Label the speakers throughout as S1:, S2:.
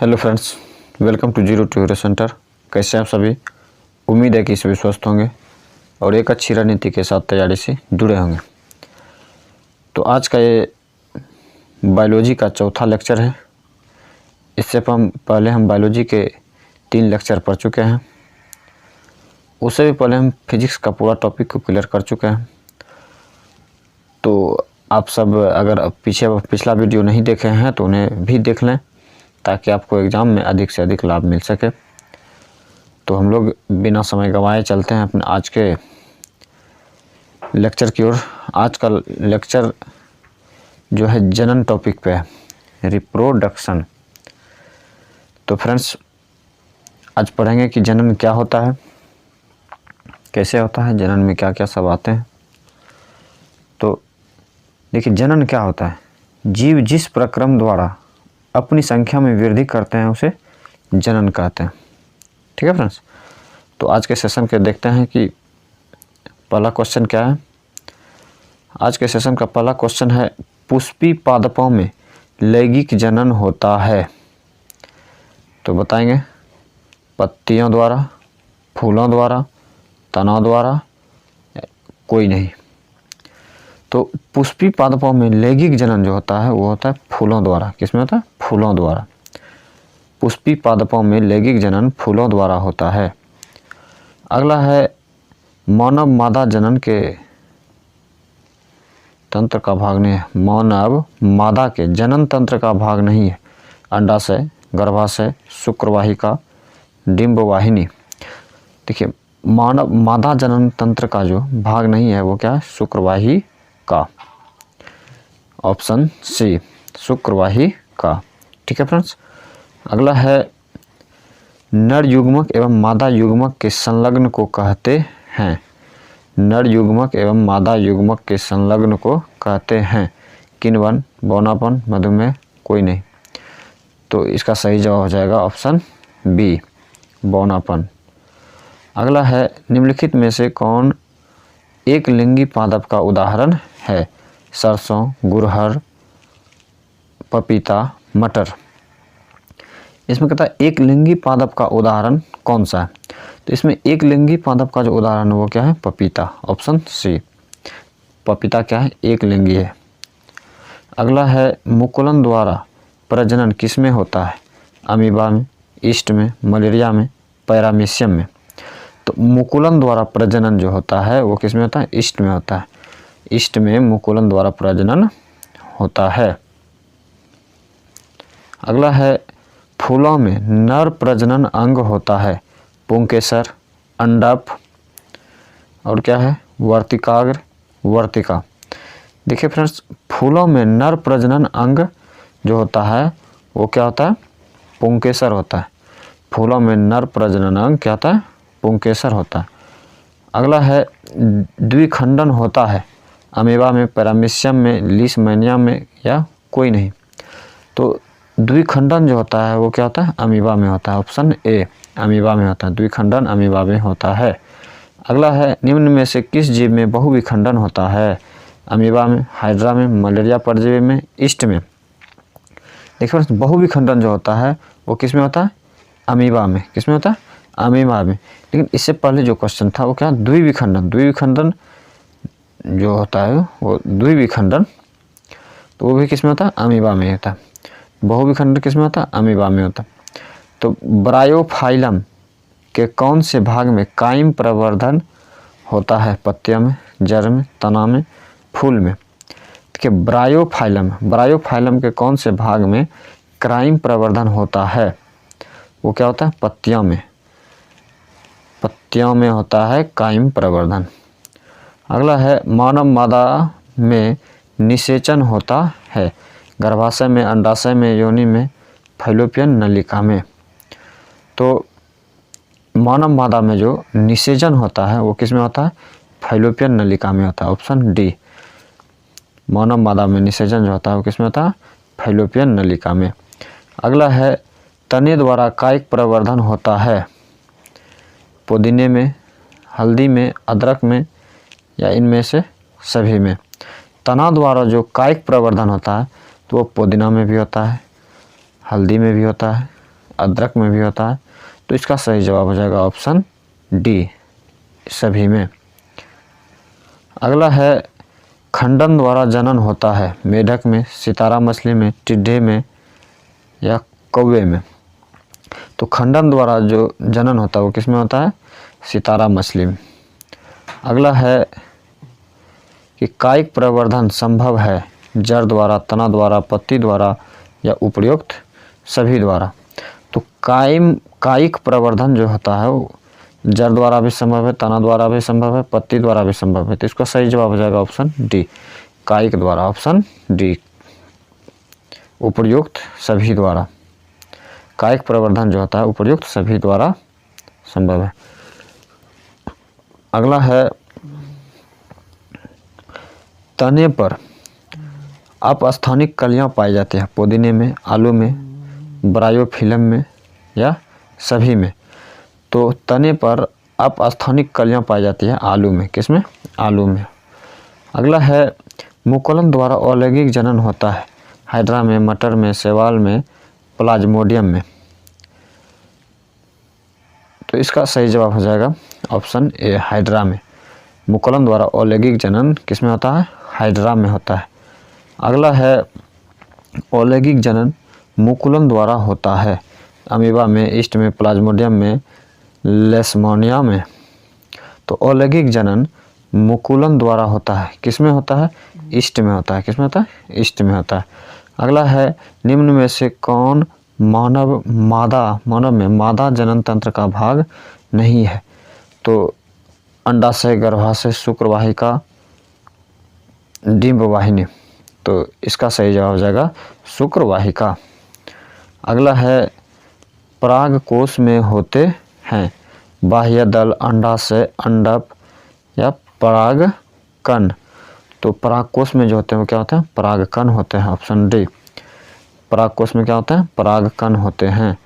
S1: Hello friends, welcome to zero to hero centre. कैसे हैं आप सभी? उम्मीद है कि सभी स्वस्थ होंगे और एक अच्छी रणनीति के साथ तैयारी से जुड़े होंगे। तो आज का ये बायोलॉजी का चौथा लेक्चर है। इससे पहले हम बायोलॉजी के 3 लेक्चर पढ़ चुके हैं। उससे भी पहले हम फिजिक्स का पूरा टॉपिक को क्लियर कर चुके हैं। तो आप सब अगर पिछला वीडियो नहीं देखे हैं तो उन्हें भी देख लें, ताकि आपको एग्ज़ाम में अधिक से अधिक लाभ मिल सके। तो हम लोग बिना समय गंवाए चलते हैं अपने आज के लेक्चर की ओर। आज का लेक्चर जो है जनन टॉपिक पे है, रिप्रोडक्शन। तो फ्रेंड्स, आज पढ़ेंगे कि जनन क्या होता है, कैसे होता है, जनन में क्या क्या सब आते हैं। तो देखिए, जनन क्या होता है। जीव जिस प्रक्रम द्वारा अपनी संख्या में वृद्धि करते हैं उसे जनन कहते हैं। ठीक है फ्रेंड्स, तो आज के सेशन के देखते हैं कि पहला क्वेश्चन क्या है। आज के सेशन का पहला क्वेश्चन है, पुष्पी पादपों में लैंगिक जनन होता है। तो बताएंगे पत्तियों द्वारा, फूलों द्वारा, तनों द्वारा, कोई नहीं। तो पुष्पी पादपों में लैंगिक जनन जो होता है वो होता है फूलों द्वारा। किसमें होता है? फूलों द्वारा। पुष्पी पादपों में लैंगिक जनन फूलों द्वारा होता है। अगला है, मानव मादा जनन के तंत्र का भाग नहीं है। मानव मादा के जनन तंत्र का भाग नहीं है। अंडाशय, गर्भाशय, शुक्रवाहिका, डिंबवाहिनी। देखिए, मानव मादा जनन तंत्र का जो भाग नहीं है वो क्या है? शुक्रवाहिका। ऑप्शन सी, शुक्रवाहिका। ठीक है फ्रेंड्स। अगला है, नर युग्मक एवं मादा युग्मक के संलग्न को कहते हैं। नर युग्मक एवं मादा युग्मक के संलग्न को कहते हैं किण्वन, बौनापन, मधुमेह, कोई नहीं। तो इसका सही जवाब हो जाएगा ऑप्शन बी, बौनापन। अगला है, निम्नलिखित में से कौन एक लिंगी पादप का उदाहरण है? सरसों, गुड़हल, पपीता, मटर। इसमें कहता है एक लिंगी पादप का उदाहरण कौन सा है? तो इसमें एक लिंगी पादप का जो उदाहरण है वो क्या है? पपीता। ऑप्शन सी, पपीता क्या है? एक लिंगी है। अगला है, मुकुलन द्वारा प्रजनन किसमें होता है? अमीबा में, ईस्ट में, मलेरिया में, पैरामीशियम में। तो मुकुलन द्वारा प्रजनन जो होता है वो किसमें होता है? ईस्ट में होता है। ईस्ट में मुकुलन द्वारा प्रजनन होता है। अगला है, फूलों में नर प्रजनन अंग होता है। पुंकेसर, अंडप और क्या है? वर्तिकाग्र, वर्तिका। देखिए फ्रेंड्स, फूलों में नर प्रजनन अंग जो होता है वो क्या होता है? पुंकेसर होता है। फूलों में नर प्रजनन अंग क्या होता है? पुंकेसर होता है। अगला है, द्विखंडन होता है अमीबा में, पैरामीशियम में, लीशमैनिया में, या कोई नहीं। तो द्विखंडन जो होता है वो क्या होता है? अमीबा में होता है। ऑप्शन ए, अमीबा में होता है। द्विखंडन अमीबा में होता है। अगला है, निम्न में से किस जीव में बहुविखंडन होता है? अमीबा में, हाइड्रा में, मलेरिया परजीवी में, ईस्ट में। देखिए, बहुविखंडन जो होता है वो किस में होता है? अमीबा में। किस में होता है? अमीबा में। लेकिन इससे पहले जो क्वेश्चन था वो क्या? द्विविखंडन। द्विविखंडन जो होता है वो द्विविखंडन, तो वो भी किस में होता है? अमीबा में होता है। बहुविखंडन किस में होता है? अमीबा में होता है। तो ब्रायोफाइलम के कौन से भाग में कायम प्रवर्धन होता है? पत्तियों में, जड़ में, तना में, फूल में। देखिए, ब्रायोफाइलम के कौन से भाग में कायम प्रवर्धन होता है? वो क्या होता है? पत्तियों में। पत्तियों में होता है कायम प्रवर्धन। अगला है, मानव मादा में निषेचन होता है। गर्भाशय में, अंडाशय में, योनि में, फैलोपियन नलिका में। तो मानव मादा में जो निषेचन होता है वो किस में होता है? फैलोपियन नलिका में होता है। ऑप्शन डी, मानव मादा में निषेचन जो होता है वो किस में होता है? फैलोपियन नलिका में। अगला है, तने द्वारा कायिक प्रवर्धन होता है। पुदीने में, हल्दी में, अदरक में, या इनमें से सभी में। तना द्वारा जो कायिक प्रवर्धन होता है तो वो पुदीना में भी होता है, हल्दी में भी होता है, अदरक में भी होता है। तो इसका सही जवाब हो जाएगा ऑप्शन डी, सभी में। अगला है खंडन द्वारा जनन होता है मेढक में, सितारा मछली में, टिड्ढे में या कौवे में। तो खंडन द्वारा जो जनन होता है वो किस में होता है? सितारा मछली में। अगला है कि कायिक प्रवर्धन संभव है जड़ द्वारा, तना द्वारा, पत्ती द्वारा या उपयुक्त सभी द्वारा। तो कायिक प्रवर्धन जो होता है वो जड़ द्वारा भी संभव है, तना द्वारा भी संभव है, पत्ती द्वारा भी संभव है। तो इसका सही जवाब हो जाएगा ऑप्शन डी, कायिक द्वारा, ऑप्शन डी, उपयुक्त सभी द्वारा। कायिक प्रवर्धन जो होता है उपयुक्त सभी द्वारा संभव है। अगला है तने पर अपस्थानिक कलियां पाई जाती हैं पुदीने में, आलू में, ब्रायोफिलम में या सभी में। तो तने पर अपस्थानिक कलियां पाई जाती है आलू में, किसमें? आलू में। अगला है मुकुलन द्वारा अलैंगिक जनन होता है हाइड्रा में, मटर में, शैवाल में, प्लाज्मोडियम में। तो इसका सही जवाब हो जाएगा ऑप्शन ए, हाइड्रा में। मुकुलन द्वारा अलैंगिक जनन किसमें होता है? हाइड्रा में होता है। अगला है अलैंगिक जनन मुकुलन द्वारा होता है अमीबा में, ईस्ट में, प्लाज्मोडियम में, लेशमोनिया में। तो अलैंगिक जनन मुकुलन द्वारा होता है, किसमें होता है? ईस्ट में होता है। किसमें होता है? ईस्ट में होता है। अगला है निम्न में से कौन मानव में मादा जनन तंत्र का भाग नहीं है? तो अंडाशय, गर्भाशय, शुक्रवाहिका, डिंब वाहिनी। तो इसका सही जवाब हो जाएगा शुक्रवाहिका। अगला है पराग कोश में होते हैं बाह्य दल, अंडाशय, अंडप या परागकण। तो परागकोश में जो होते हैं वो क्या होते हैं? परागकण होते हैं, ऑप्शन डी। परागकोश में क्या होता है? परागकण होते हैं।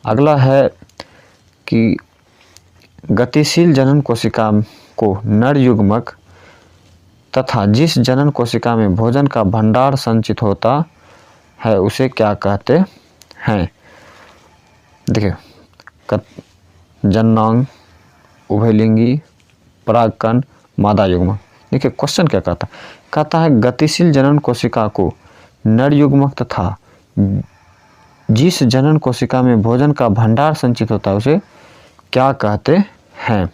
S1: अगला है कि गतिशील जनन कोशिका को नर युग्मक तथा जिस जनन कोशिका में भोजन का भंडार संचित होता है उसे क्या कहते हैं? देखिए, जननांग, उभयलिंगी, परागकण, मादा युग्मक। देखिए क्वेश्चन क्या कहता है? कहता है गतिशील जनन कोशिका को नर युग्मक तथा जिस जनन कोशिका में भोजन का भंडार संचित होता है उसे क्या कहते हैं?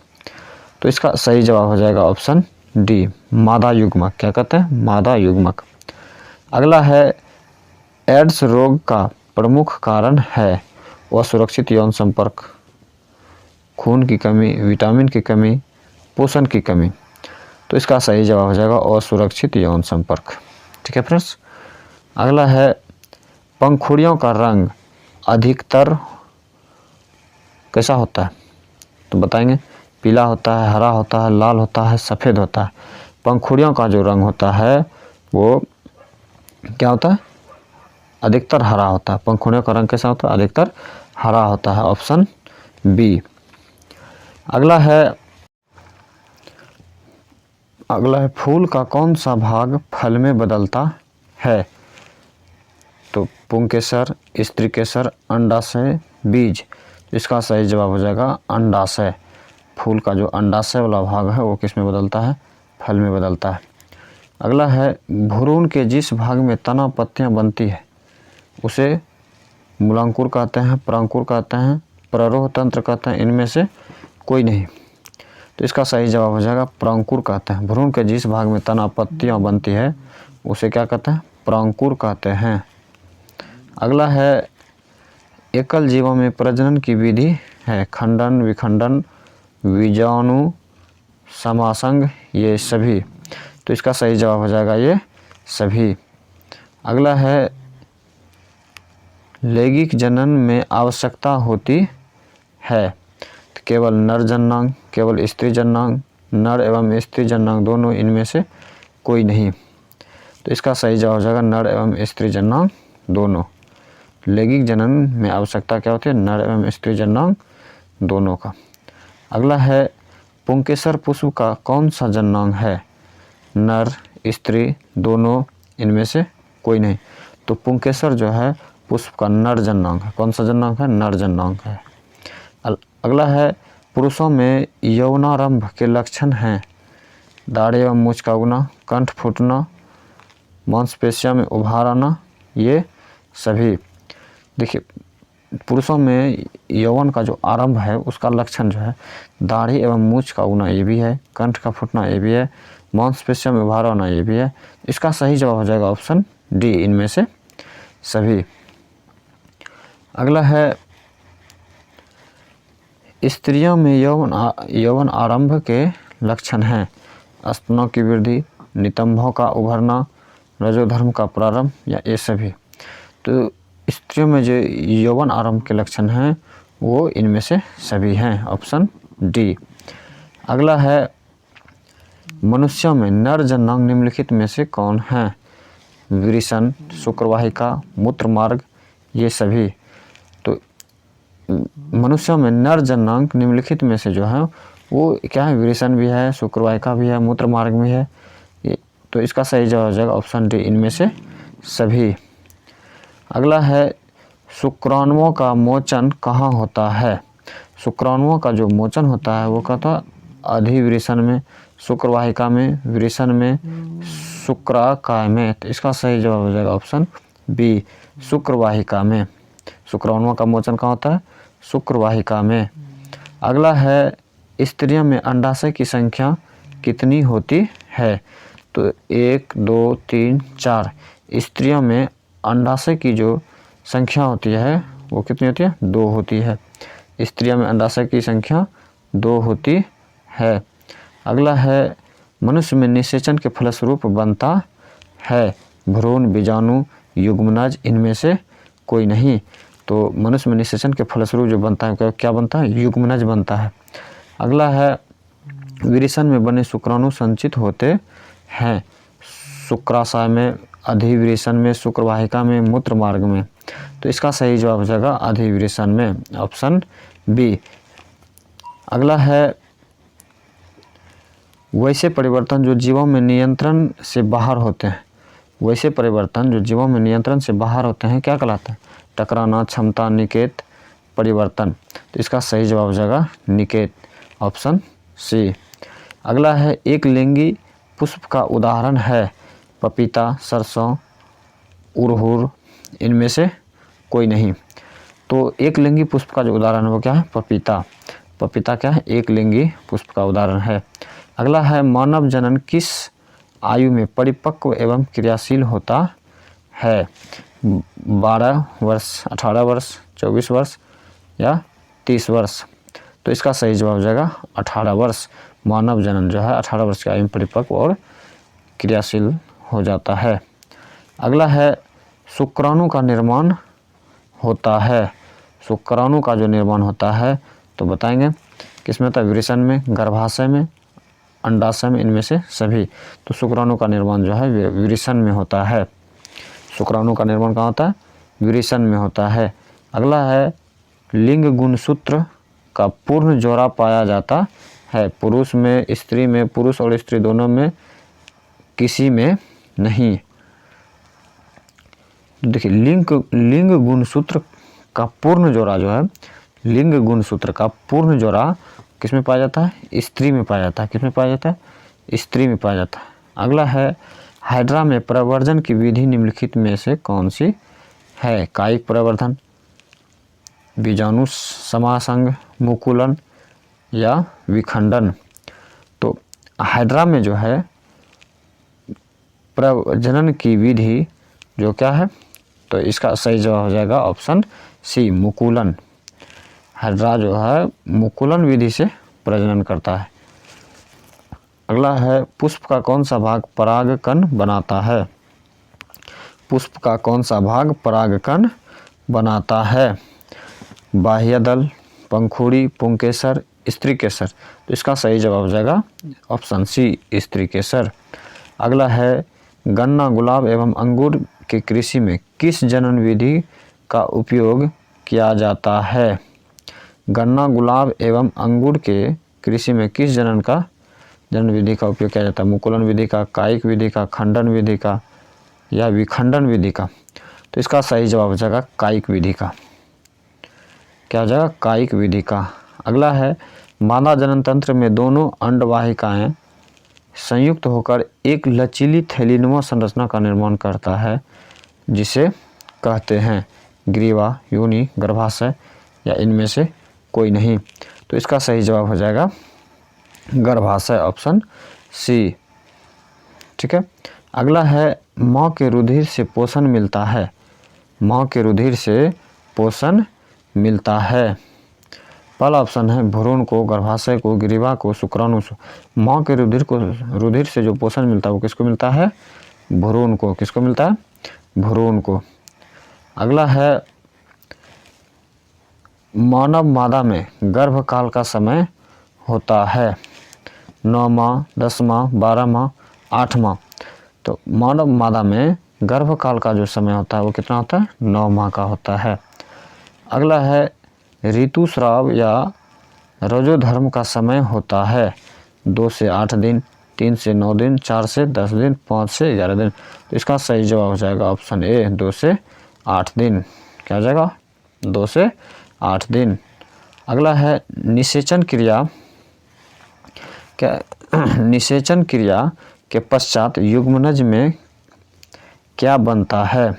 S1: तो इसका सही जवाब हो जाएगा ऑप्शन डी, मादा युग्मक। क्या कहते हैं? मादा युग्मक। अगला है एड्स रोग का प्रमुख कारण है असुरक्षित यौन संपर्क, खून की कमी, विटामिन की कमी, पोषण की कमी। तो इसका सही जवाब हो जाएगा असुरक्षित यौन संपर्क। ठीक है फ्रेंड्स। अगला है पंखुड़ियों का रंग अधिकतर कैसा होता है? तो बताएंगे, पीला होता है, हरा होता है, लाल होता है, सफ़ेद होता है। पंखुड़ियों का जो रंग होता है वो क्या होता है? अधिकतर हरा होता है। पंखुड़ियों का रंग कैसा होता है? अधिकतर हरा होता है, ऑप्शन बी। अगला है फूल का कौन सा भाग फल में बदलता है? तो पुंकेसर, स्त्रीकेसर, अंडाशय, बीज। इसका सही जवाब हो जाएगा अंडाशय। फूल का जो अंडाशय वाला भाग है वो किस में बदलता है? फल में बदलता है। अगला है भ्रूण के जिस भाग में तना पत्तियां बनती है उसे मूलांकुर कहते हैं, परांकुर कहते हैं, प्ररोह तंत्र कहते हैं, इनमें से कोई नहीं। तो इसका सही जवाब हो जाएगा परांकुर कहते हैं। भ्रूण के जिस भाग में तना पत्तियां बनती है उसे क्या कहते हैं? परांकुर कहते हैं। अगला है एकल जीवों में प्रजनन की विधि है खंडन, विखंडन, बीजाणु समासंग, ये सभी। तो इसका सही जवाब हो जाएगा ये सभी। अगला है लैंगिक जनन में आवश्यकता होती है तो केवल नर जननांग, केवल स्त्री जननांग, नर एवं स्त्री जननांग दोनों, इनमें से कोई नहीं। तो इसका सही जवाब हो जाएगा नर एवं स्त्री जननांग दोनों। लैंगिक जनन में आवश्यकता क्या होती है? नर एवं स्त्री जननांग दोनों का। अगला है पुंकेसर पुष्प का कौन सा जननांग है? नर, स्त्री दोनों, इनमें से कोई नहीं। तो पुंकेसर जो है पुष्प का नर जननांग है। कौन सा जननांग है? नर जननांग है। अगला है पुरुषों में यौनारंभ के लक्षण हैं दाढ़ी एवं मूंछ का उगना, कंठ फूटना, मांसपेशियों में उभार आना, ये सभी। देखिए पुरुषों में यौवन का जो आरंभ है उसका लक्षण जो है दाढ़ी एवं मूंछ का उगना ये भी है, कंठ का फूटना ये भी है, मांसपेशियों में उभार आना ये भी है। इसका सही जवाब हो जाएगा ऑप्शन डी, इनमें से सभी। अगला है स्त्रियों में यौवन आरंभ के लक्षण हैं स्तनों की वृद्धि, नितंबों का उभरना, रजोधर्म का प्रारंभ, या ये सभी। तो स्त्रियों में जो यौवन आरंभ के लक्षण हैं वो इनमें से सभी हैं, ऑप्शन डी। अगला है मनुष्यों में नर जननांग निम्नलिखित में से कौन है? वृषण, शुक्रवाहिका, मूत्रमार्ग, ये सभी। तो मनुष्यों में नर जननांग निम्नलिखित में से जो है वो क्या है? वृषण भी है, शुक्रवाहिका भी है, मूत्रमार्ग भी है। तो इसका सही जवाब हो जाएगा ऑप्शन डी, इनमें से सभी। अगला है शुक्राणुओं का मोचन कहाँ होता है? शुक्राणुओं का जो मोचन होता है वो कहता अधिवृषण में, शुक्रवाहिका में, वृषण में, शुक्राकाय में। तो इसका सही जवाब हो जाएगा ऑप्शन बी, शुक्रवाहिका में। शुक्राणुओं का मोचन कहाँ होता है? शुक्रवाहिका में। अगला है स्त्रियों में अंडाशय की संख्या कितनी होती है? तो 1, 2, 3, 4। स्त्रियों में अंडाशय की जो संख्या होती है वो कितनी होती है? 2 होती है। स्त्रियों में अंडाशय की संख्या 2 होती है। अगला है मनुष्य में निषेचन के फलस्वरूप बनता है भ्रूण, बीजाणु, युग्मनज, इनमें से कोई नहीं। तो मनुष्य में निषेचन के फलस्वरूप जो बनता है क्या बनता है? युग्मनज बनता है। अगला है वृषण में बने शुक्राणु संचित होते हैं शुक्राशय में, अधिवृषण में, शुक्रवाहिका में, मूत्रमार्ग में। तो इसका सही जवाब हो जाएगा अधिवृषण में, ऑप्शन बी। अगला है वैसे परिवर्तन जो जीवों में नियंत्रण से बाहर होते हैं, वैसे परिवर्तन जो जीवों में नियंत्रण से बाहर होते हैं क्या कहलाते हैं? टकराना, क्षमता, निकेत, परिवर्तन। तो इसका सही जवाब हो जाएगा निकेत, ऑप्शन सी। अगला है एक लिंगी पुष्प का उदाहरण है पपीता, सरसों, उड़हुर, इनमें से कोई नहीं। तो एक लिंगी पुष्प का जो उदाहरण है वो क्या है? पपीता। पपीता क्या है? एक लिंगी पुष्प का उदाहरण है। अगला है मानव जनन किस आयु में परिपक्व एवं क्रियाशील होता है? 12 वर्ष, 18 वर्ष, 24 वर्ष, या 30 वर्ष। तो इसका सही जवाब हो जाएगा 18 वर्ष। मानव जनन जो है 18 वर्ष की आयु में परिपक्व और क्रियाशील हो जाता है। अगला है शुक्राणु का निर्माण होता है। शुक्राणु का जो निर्माण होता है तो बताएंगे किसमें होता है? वृषण में, गर्भाशय में, अंडाशय में, इनमें से सभी। तो शुक्राणु का निर्माण जो है वृषण में होता है। शुक्राणु का निर्माण कहाँ होता है? वृषण में होता है। अगला है लिंग गुणसूत्र का पूर्ण जोड़ा पाया जाता है पुरुष में, स्त्री में, पुरुष और स्त्री दोनों में, किसी में नहीं। देखिए लिंग गुणसूत्र का पूर्ण जोड़ा जो है, लिंग गुणसूत्र का पूर्ण जोड़ा किस में पाया जाता है? स्त्री में पाया जाता है। किस में पाया जाता है? स्त्री में पाया जाता है। अगला है हाइड्रा में प्रवर्धन की विधि निम्नलिखित में से कौन सी है? कायिक प्रवर्धन, बीजाणु समासंग, मुकुलन, या विखंडन। तो हाइड्रा में जो है प्रजनन की विधि जो क्या है? तो इसका सही जवाब हो जाएगा ऑप्शन सी, मुकुलन। हाइड्रा जो है मुकुलन विधि से प्रजनन करता है। अगला है पुष्प का कौन सा भाग परागकण बनाता है? पुष्प का कौन सा भाग परागकण बनाता है? बाह्य दल, पंखुड़ी, पुंकेसर, स्त्री केसर। तो इसका सही जवाब हो जाएगा ऑप्शन सी, स्त्री केसर। अगला है गन्ना, गुलाब एवं अंगूर की कृषि में किस जनन विधि का उपयोग किया जाता है? गन्ना, गुलाब एवं अंगूर के कृषि में किस जनन विधि का उपयोग किया जाता है? मुकुलन विधि का, कायिक विधि का, खंडन विधि का, या विखंडन विधि का। तो इसका सही जवाब हो जाएगा कायिक विधि का। क्या हो जाएगा? कायिक विधि का। अगला है मादा जनन तंत्र में दोनों अंडवाहिकाएं संयुक्त होकर एक लचीली थैलीनुमा संरचना का निर्माण करता है, जिसे कहते हैं ग्रीवा, योनि, गर्भाशय या इनमें से कोई नहीं। तो इसका सही जवाब हो जाएगा गर्भाशय, ऑप्शन सी। ठीक है। अगला है माँ के रुधिर से पोषण मिलता है। माँ के रुधिर से पोषण मिलता है। पहला ऑप्शन है भ्रूण को, गर्भाशय को, ग्रीवा को, शुक्राणु को। माँ के रुधिर से जो पोषण मिलता है वो किसको मिलता है? भ्रूण को। किसको मिलता है? भ्रूण को। अगला है मानव मादा में गर्भकाल का समय होता है 9 माह, 10 माह, 12 माह, 8 माह। तो मानव मादा में गर्भकाल का जो समय होता है वो कितना होता है? 9 माह का होता है। अगला है ऋतुस्राव या रजोधर्म का समय होता है 2 से 8 दिन, 3 से 9 दिन, 4 से 10 दिन, 5 से 11 दिन। तो इसका सही जवाब हो जाएगा ऑप्शन ए, 2 से 8 दिन। क्या हो जाएगा? 2 से 8 दिन। अगला है निषेचन क्रिया के पश्चात युग्मनज में क्या बनता है?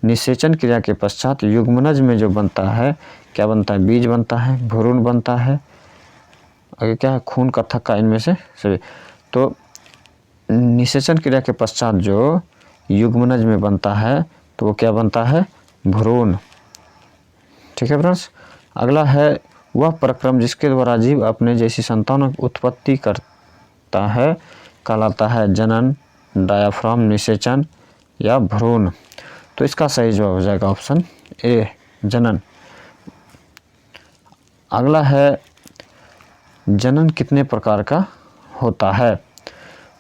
S1: निषेचन क्रिया के पश्चात युग्मनज में जो बनता है क्या बनता है? बीज बनता है, भ्रूण बनता है, आगे क्या है? खून का थक्का, इनमें से सभी। तो निषेचन क्रिया के पश्चात जो युग्मनज में बनता है तो वो क्या बनता है? भ्रूण। ठीक है फ्रेंड्स। अगला है वह प्रक्रम जिसके द्वारा जीव अपने जैसी संतानों की उत्पत्ति करता है कहलाता है जनन, डायाफ्राम, निषेचन या भ्रूण। तो इसका सही जवाब हो जाएगा ऑप्शन ए, जनन। अगला है जनन कितने प्रकार का होता है?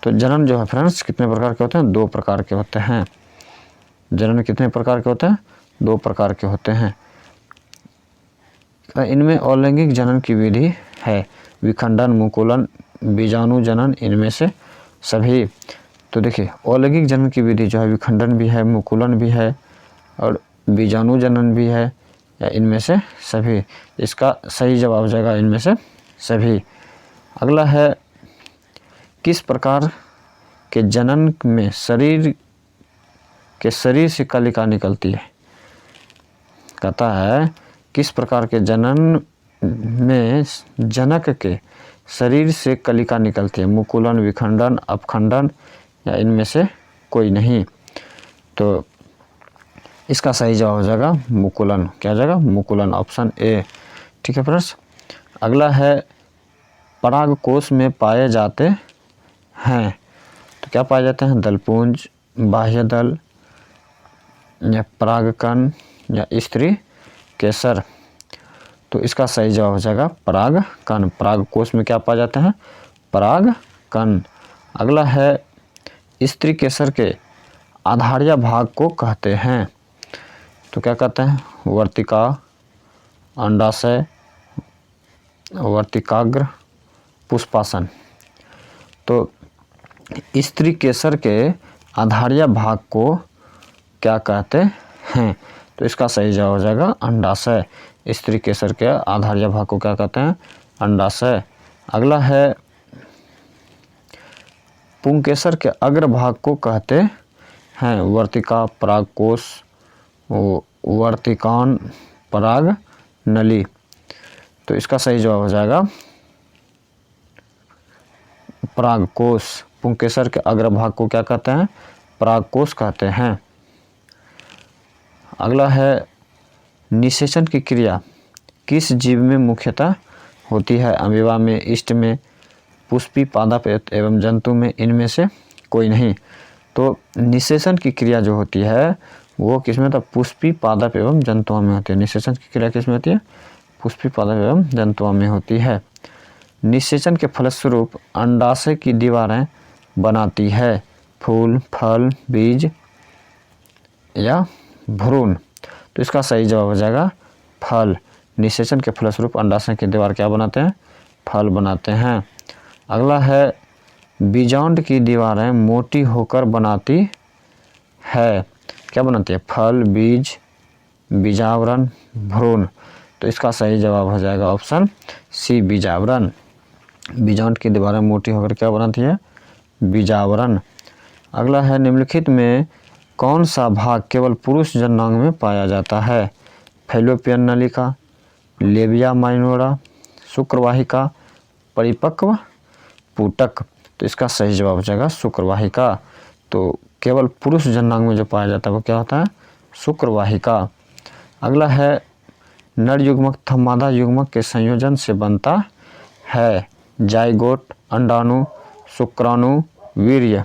S1: तो जनन जो है फ्रेंड्स कितने प्रकार के होते हैं? 2 प्रकार के होते हैं। जनन कितने प्रकार के होते हैं? 2 प्रकार के होते हैं। इनमें अलैंगिक जनन की विधि है, विखंडन, मुकुलन, बीजाणु जनन, इनमें से सभी। तो देखिए अलैंगिक जनन की विधि जो है विखंडन भी है, मुकुलन भी है और बीजाणु जनन भी है, या इनमें से सभी। इसका सही जवाब हो जाएगा इनमें से सभी। अगला है किस प्रकार के जनन में शरीर से कलिका निकलती है? कहता है किस प्रकार के जनन में जनक के शरीर से कलिका निकलती है? मुकुलन, विखंडन, अपखंडन या इनमें से कोई नहीं। तो इसका सही जवाब हो जाएगा मुकुलन। क्या हो जाएगा? मुकुलन, ऑप्शन ए। ठीक है फ्रेंड्स। अगला है परागकोश में पाए जाते हैं। तो क्या पाए जाते हैं? दलपुंज, बाह्य दल या परागकण या स्त्री केसर। तो इसका सही जवाब हो जाएगा परागकण। परागकोश में क्या पाए जाते हैं? परागकण। अगला है स्त्री केसर के आधारिया भाग को कहते हैं। तो क्या कहते हैं? वर्तिका, अंडाशय, वर्तिकाग्र, पुष्पासन। तो स्त्री केसर के आधारिया भाग को क्या कहते हैं? तो इसका सही जवाब हो जाएगा अंडाशय। स्त्री केसर के आधारिया भाग को क्या कहते हैं? अंडाशय। अगला है पुंकेसर के अग्र भाग को कहते हैं वर्तिका, परागकोश, वर्तिकान, पराग नली। तो इसका सही जवाब हो जाएगा परागकोश। पुंकेसर के अग्र भाग को क्या कहते हैं? परागकोश कहते हैं। अगला है निषेचन की क्रिया किस जीव में मुख्यतः होती है? अमीबा में, ईस्ट में, पुष्पी, पादप एवं जंतु में, इनमें से कोई नहीं। तो निषेचन की क्रिया जो होती है वो किसमें होता है? पुष्पी, पादप एवं जंतुओं में होती है। निषेचन की क्रिया किसमें होती है? पुष्पी, पादप एवं जंतुओं में होती है। निषेचन के फलस्वरूप अंडाशय की दीवारें बनाती है फूल, फल, बीज या भ्रूण। तो इसका सही जवाब हो जाएगा फल। निषेचन के फलस्वरूप अंडाशय की दीवार क्या बनाते हैं? फल बनाते हैं। अगला है बीजांड की दीवारें मोटी होकर बनाती है। क्या बनाती है? फल, बीज, बीजावरण, भ्रूण। तो इसका सही जवाब हो जाएगा ऑप्शन सी, बीजावरण। बीजांड की दीवारें मोटी होकर क्या बनाती है? बीजावरण। अगला है, निम्नलिखित में कौन सा भाग केवल पुरुष जननांग में पाया जाता है? फैलोपियन नलिका, लेबिया माइनोरा, शुक्रवाहिका, परिपक्व पुटक। तो इसका सही जवाब हो जाएगा शुक्रवाहिका। तो केवल पुरुष जननांग में जो पाया जाता है वो क्या होता है? शुक्रवाहिका। अगला है, नर युग्मक तथा मादा युग्मक के संयोजन से बनता है जाइगोट, अंडाणु, शुक्राणु, वीर्य।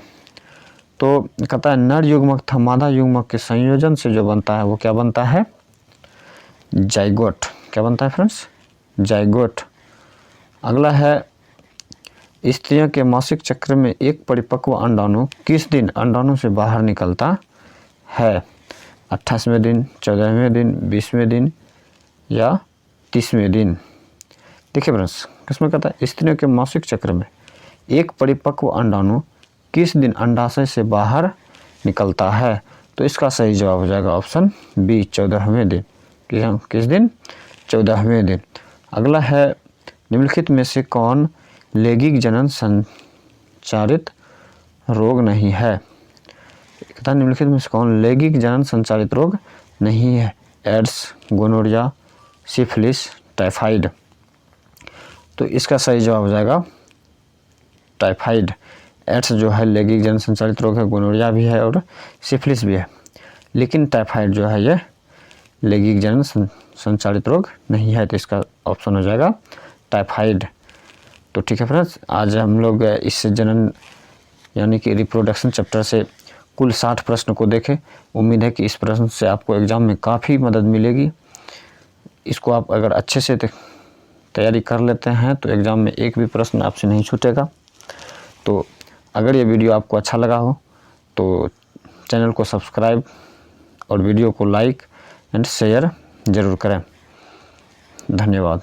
S1: तो कहता है नर युग्मक तथा मादा युग्मक के संयोजन से जो बनता है वो क्या बनता है? जाइगोट। क्या बनता है फ्रेंड्स? जाइगोट। अगला है, स्त्रियों के मासिक चक्र में एक परिपक्व अंडाणु किस दिन अंडाणु से बाहर निकलता है? 28वें दिन, 14वें दिन, 20वें दिन या 30वें दिन? देखिए फ्रेंड्स, किसमें कहता है स्त्रियों के मासिक चक्र में एक परिपक्व अंडाणु किस दिन अंडाशय से बाहर निकलता है? तो इसका सही जवाब हो जाएगा ऑप्शन बी, 14वें दिन। किस दिन? 14वें दिन। अगला है, निम्नलिखित में से कौन लैंगिक जनन संचारित रोग नहीं है? कहता है निम्नलिखित में से कौन लैंगिक जनन संचारित रोग नहीं है? AIDS, gonorrhoea, syphilis, typhoid. तो इसका सही जवाब हो जाएगा टाइफाइड। एड्स जो है लैंगिक जनन संचारित रोग है, गोनोरिया भी है और सिफिलिस भी है, लेकिन टाइफाइड जो है ये लैंगिक जनन संचारित रोग नहीं है। तो इसका ऑप्शन हो जाएगा टाइफाइड। तो ठीक है फ्रेंड्स, आज हम लोग इस जनन यानी कि रिप्रोडक्शन चैप्टर से कुल 60 प्रश्न को देखें। उम्मीद है कि इस प्रश्न से आपको एग्ज़ाम में काफ़ी मदद मिलेगी। इसको आप अगर अच्छे से तैयारी कर लेते हैं तो एग्ज़ाम में एक भी प्रश्न आपसे नहीं छूटेगा। तो अगर ये वीडियो आपको अच्छा लगा हो तो चैनल को सब्सक्राइब और वीडियो को लाइक एंड शेयर ज़रूर करें। धन्यवाद।